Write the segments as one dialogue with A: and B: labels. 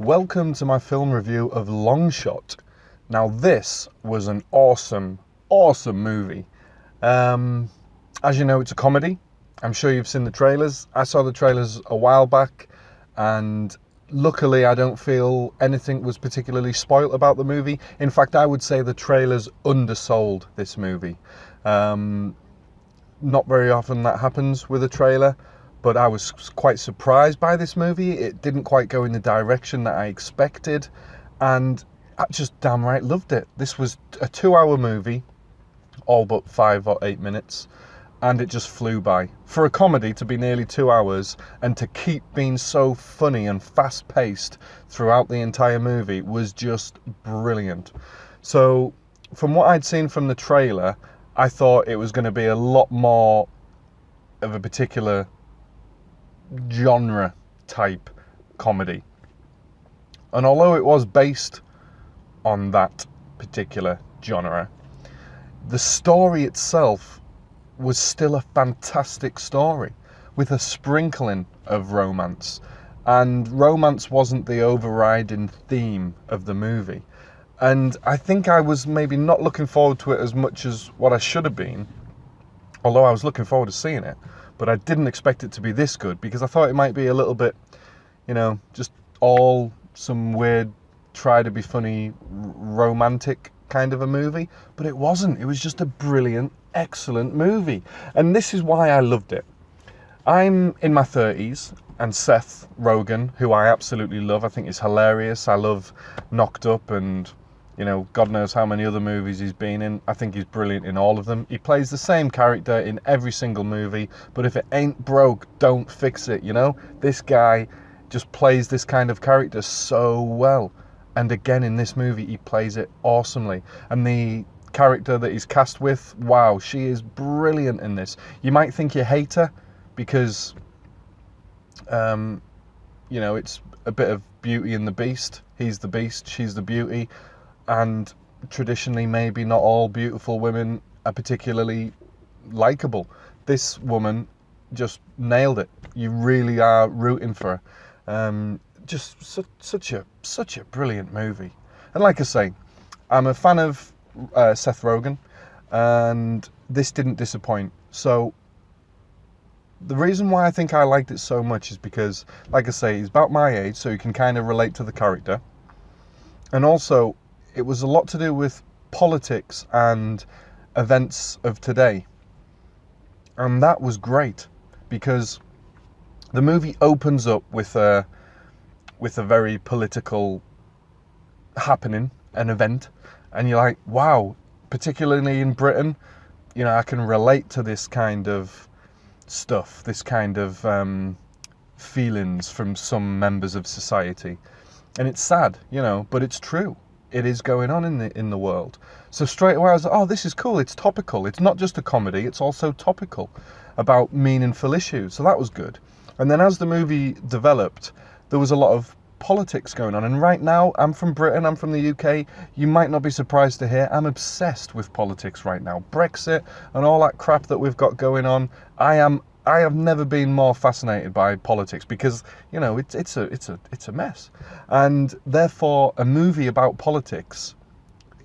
A: Welcome to my film review of Long Shot. Now this was an awesome movie. As you know, it's a comedy. I'm sure you've seen the trailers. I saw the trailers a while back, and luckily I don't feel anything was particularly spoilt about the movie. In fact, I would say the trailers undersold this movie. Not very often that happens with a trailer, but I was quite surprised by this movie. It didn't quite go in the direction that I expected, and I just damn right loved it. This was a 2-hour movie, all but 5 or 8 minutes, and it just flew by. For a comedy to be nearly 2 hours and to keep being so funny and fast-paced throughout the entire movie was just brilliant. So, from what I'd seen from the trailer, I thought it was going to be a lot more of a particular genre type comedy. And although it was based on that particular genre, the story itself was still a fantastic story with a sprinkling of romance. And romance wasn't the overriding theme of the movie. And I think I was maybe not looking forward to it as much as what I should have been, although I was looking forward to seeing it. But I didn't expect it to be this good, because I thought it might be a little bit, just all some weird, try to be funny, romantic kind of a movie. But it wasn't. It was just a brilliant, excellent movie. And this is why I loved it. I'm in my 30s, and Seth Rogen, who I absolutely love, I think is hilarious. I love Knocked Up and, God knows how many other movies he's been in. I think he's brilliant in all of them. He plays the same character in every single movie, but if it ain't broke, don't fix it, This guy just plays this kind of character so well. And again, in this movie, he plays it awesomely. And the character that he's cast with, wow, she is brilliant in this. You might think you hate her because, it's a bit of Beauty and the Beast. He's the Beast, she's the Beauty. And traditionally, maybe not all beautiful women are particularly likable. This woman just nailed it. You really are rooting for her. Just such a brilliant movie. And like I say, I'm a fan of Seth Rogen, and this didn't disappoint. So the reason why I think I liked it so much is because, like I say, he's about my age, so you can kind of relate to the character. And also, it was a lot to do with politics and events of today. And that was great, because the movie opens up with a very political happening, an event, and you're like, wow, particularly in Britain, I can relate to this kind of stuff, this kind of feelings from some members of society. And it's sad, but it's true. It is going on in the world. So straight away I was like, oh, this is cool, it's topical. It's not just a comedy, it's also topical about meaningful issues. So that was good. And then as the movie developed, there was a lot of politics going on. And right now, I'm from Britain, I'm from the UK. You might not be surprised to hear I'm obsessed with politics right now. Brexit and all that crap that we've got going on. I have never been more fascinated by politics, because it's a mess. And therefore, a movie about politics,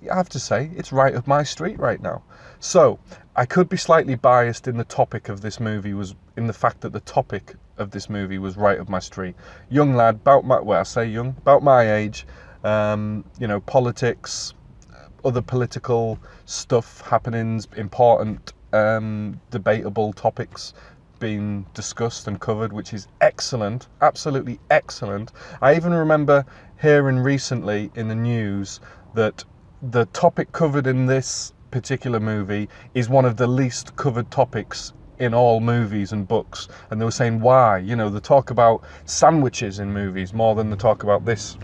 A: I have to say, it's right up my street right now. So I could be slightly biased in the topic of this movie, was in the fact that the topic of this movie was right up my street. Young lad, about my age, politics, other political stuff, happenings, important, debatable topics being discussed and covered, which is excellent, absolutely excellent. I even remember hearing recently in the news that the topic covered in this particular movie is one of the least covered topics in all movies and books. And they were saying why. They talk about sandwiches in movies more than they talk about this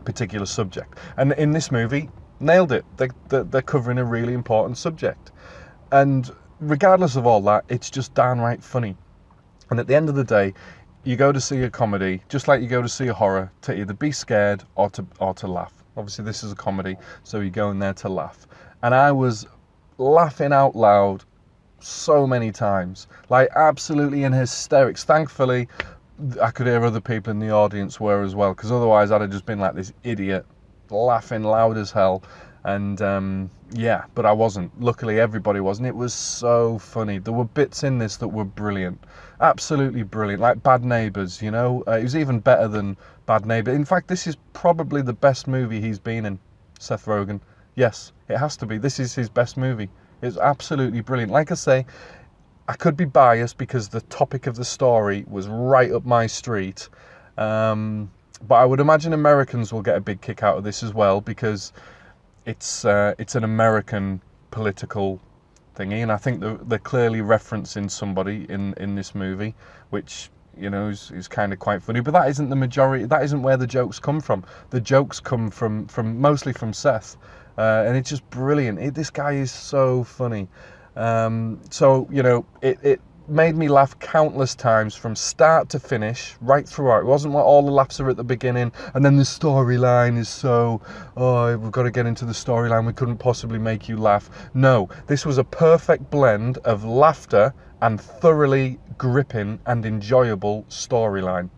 A: particular subject. And in this movie, nailed it. They're covering a really important subject. And regardless of all that, it's just downright funny. And at the end of the day, you go to see a comedy, just like you go to see a horror, to either be scared or to laugh. Obviously, this is a comedy, so you go in there to laugh. And I was laughing out loud so many times, like absolutely in hysterics. Thankfully, I could hear other people in the audience were as well, because otherwise I'd have just been like this idiot, laughing loud as hell. And yeah, but I wasn't. Luckily, everybody wasn't. It was so funny. There were bits in this that were brilliant, absolutely brilliant, like Bad Neighbours. You know, it was even better than Bad Neighbours. In fact, this is probably the best movie he's been in. Seth Rogen. Yes, it has to be. This is his best movie. It's absolutely brilliant. Like I say, I could be biased because the topic of the story was right up my street. But I would imagine Americans will get a big kick out of this as well, because it's an American political thingy, and I think they're clearly referencing somebody in this movie, which, you know, is kind of quite funny. But that isn't the majority. That isn't where the jokes come from. The jokes come from mostly from Seth, and it's just brilliant. This guy is so funny. So, you know, it made me laugh countless times from start to finish, right throughout. It wasn't like all the laughs are at the beginning and then the storyline is so, oh, we've got to get into the storyline, we couldn't possibly make you laugh. No, this was a perfect blend of laughter and thoroughly gripping and enjoyable storyline.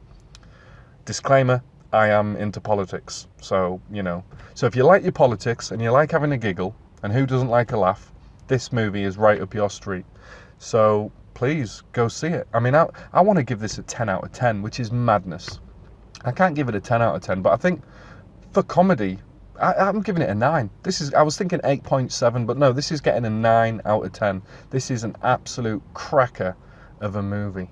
A: Disclaimer, I am into politics, so, you know. So if you like your politics and you like having a giggle, and who doesn't like a laugh, this movie is right up your street. So please go see it. I mean, I want to give this a 10 out of 10, which is madness. I can't give it a 10 out of 10, but I think for comedy, I'm giving it a 9. I was thinking 8.7, but no, this is getting a 9 out of 10. This is an absolute cracker of a movie.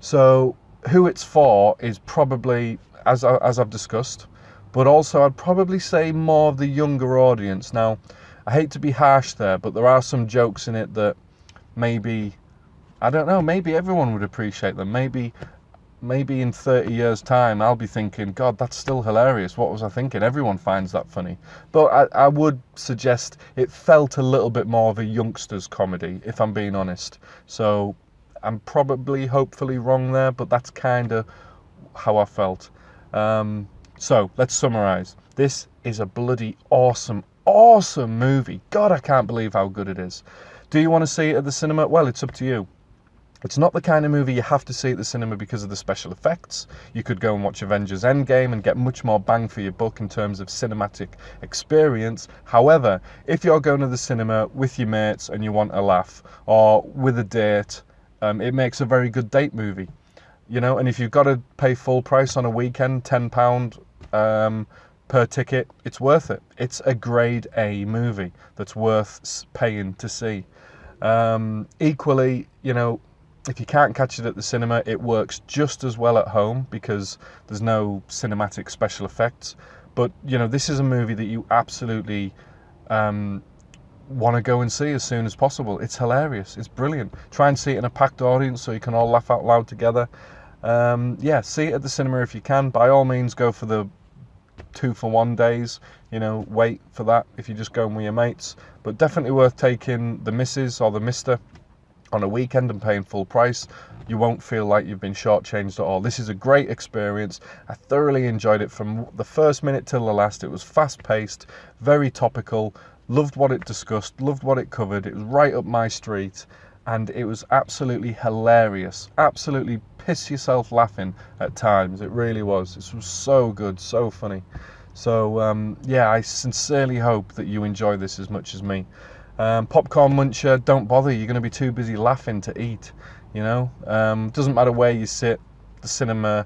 A: So who it's for is probably, as I've discussed, but also I'd probably say more of the younger audience. Now, I hate to be harsh there, but there are some jokes in it that maybe, I don't know, maybe everyone would appreciate them. Maybe in 30 years' time, I'll be thinking, God, that's still hilarious. What was I thinking? Everyone finds that funny. But I would suggest it felt a little bit more of a youngster's comedy, if I'm being honest. So I'm probably, hopefully wrong there, but that's kind of how I felt. So let's summarize. This is a bloody awesome movie. God, I can't believe how good it is. Do you want to see it at the cinema? Well, it's up to you. It's not the kind of movie you have to see at the cinema because of the special effects. You could go and watch Avengers Endgame and get much more bang for your buck in terms of cinematic experience. However, if you're going to the cinema with your mates and you want a laugh, or with a date, it makes a very good date movie. You know, and if you've got to pay full price on a weekend, £10 per ticket, it's worth it. It's a grade A movie that's worth paying to see. Equally, you know, if you can't catch it at the cinema, it works just as well at home because there's no cinematic special effects. But, you know, this is a movie that you absolutely want to go and see as soon as possible. It's hilarious. It's brilliant. Try and see it in a packed audience so you can all laugh out loud together. Yeah, see it at the cinema if you can. By all means, go for the 2-for-1 days, you know, wait for that if you're just going with your mates. But definitely worth taking the missus or the mister on a weekend and paying full price. You won't feel like you've been shortchanged at all. This is a great experience. I thoroughly enjoyed it from the first minute till the last. It was fast-paced, very topical, loved what it discussed, loved what it covered. It was right up my street, and it was absolutely hilarious. Absolutely piss yourself laughing at times. It really was. This was so good, so funny. So, yeah, I sincerely hope that you enjoy this as much as me. Popcorn muncher, don't bother. You're going to be too busy laughing to eat, you know. Doesn't matter where you sit, the cinema,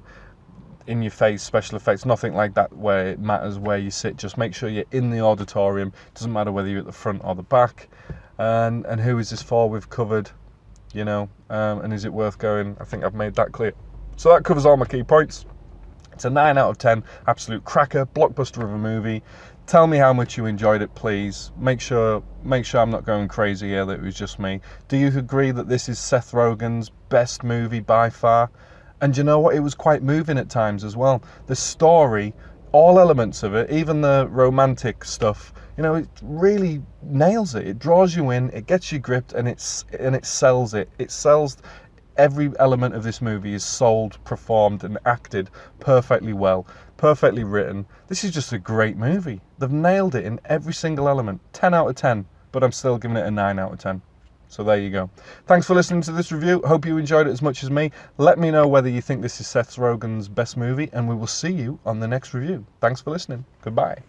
A: in your face, special effects, nothing like that where it matters where you sit. Just make sure you're in the auditorium. Doesn't matter whether you're at the front or the back. And who is this for? We've covered, you know, and is it worth going? I think I've made that clear. So that covers all my key points. It's a 9 out of 10, absolute cracker, blockbuster of a movie. Tell me how much you enjoyed it, please. Make sure I'm not going crazy here that it was just me. Do you agree that this is Seth Rogen's best movie by far? And you know what? It was quite moving at times as well. The story, all elements of it, even the romantic stuff, you know, it really nails it. It draws you in, it gets you gripped, and it sells it. It sells. Every element of this movie is sold, performed, and acted perfectly well, perfectly written. This is just a great movie. They've nailed it in every single element. 10 out of 10, but I'm still giving it a 9 out of 10. So there you go. Thanks for listening to this review. Hope you enjoyed it as much as me. Let me know whether you think this is Seth Rogen's best movie, and we will see you on the next review. Thanks for listening. Goodbye.